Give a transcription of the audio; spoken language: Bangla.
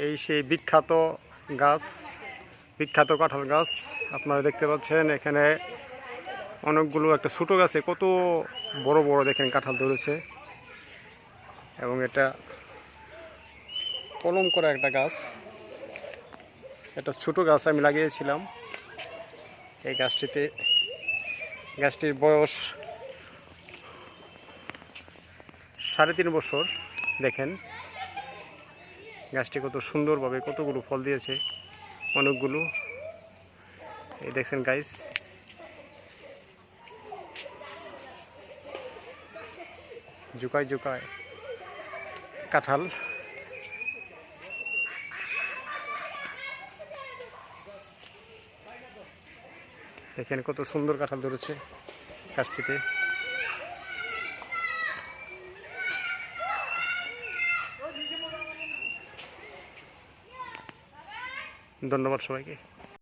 এই সেই বিখ্যাত গাছ, বিখ্যাত কাঁঠাল গাছ আপনারা দেখতে পাচ্ছেন। এখানে অনেকগুলো, একটা ছোটো গাছে কত বড় বড় দেখেন কাঁঠাল ধরেছে। এবং এটা কলম করা একটা গাছ, একটা ছোটো গাছ আমি লাগিয়েছিলাম। এই গাছটির বয়স 3.5 বছর। দেখেন গাছটি কত সুন্দরভাবে কতগুলো ফল দিয়েছে, অনেকগুলো। এই দেখছেন গাইস, জুকায় জুকায় কাঁঠাল। দেখেন কত সুন্দর কাঁঠাল ধরেছে গাছটিতে। ধন্যবাদ সবাইকে।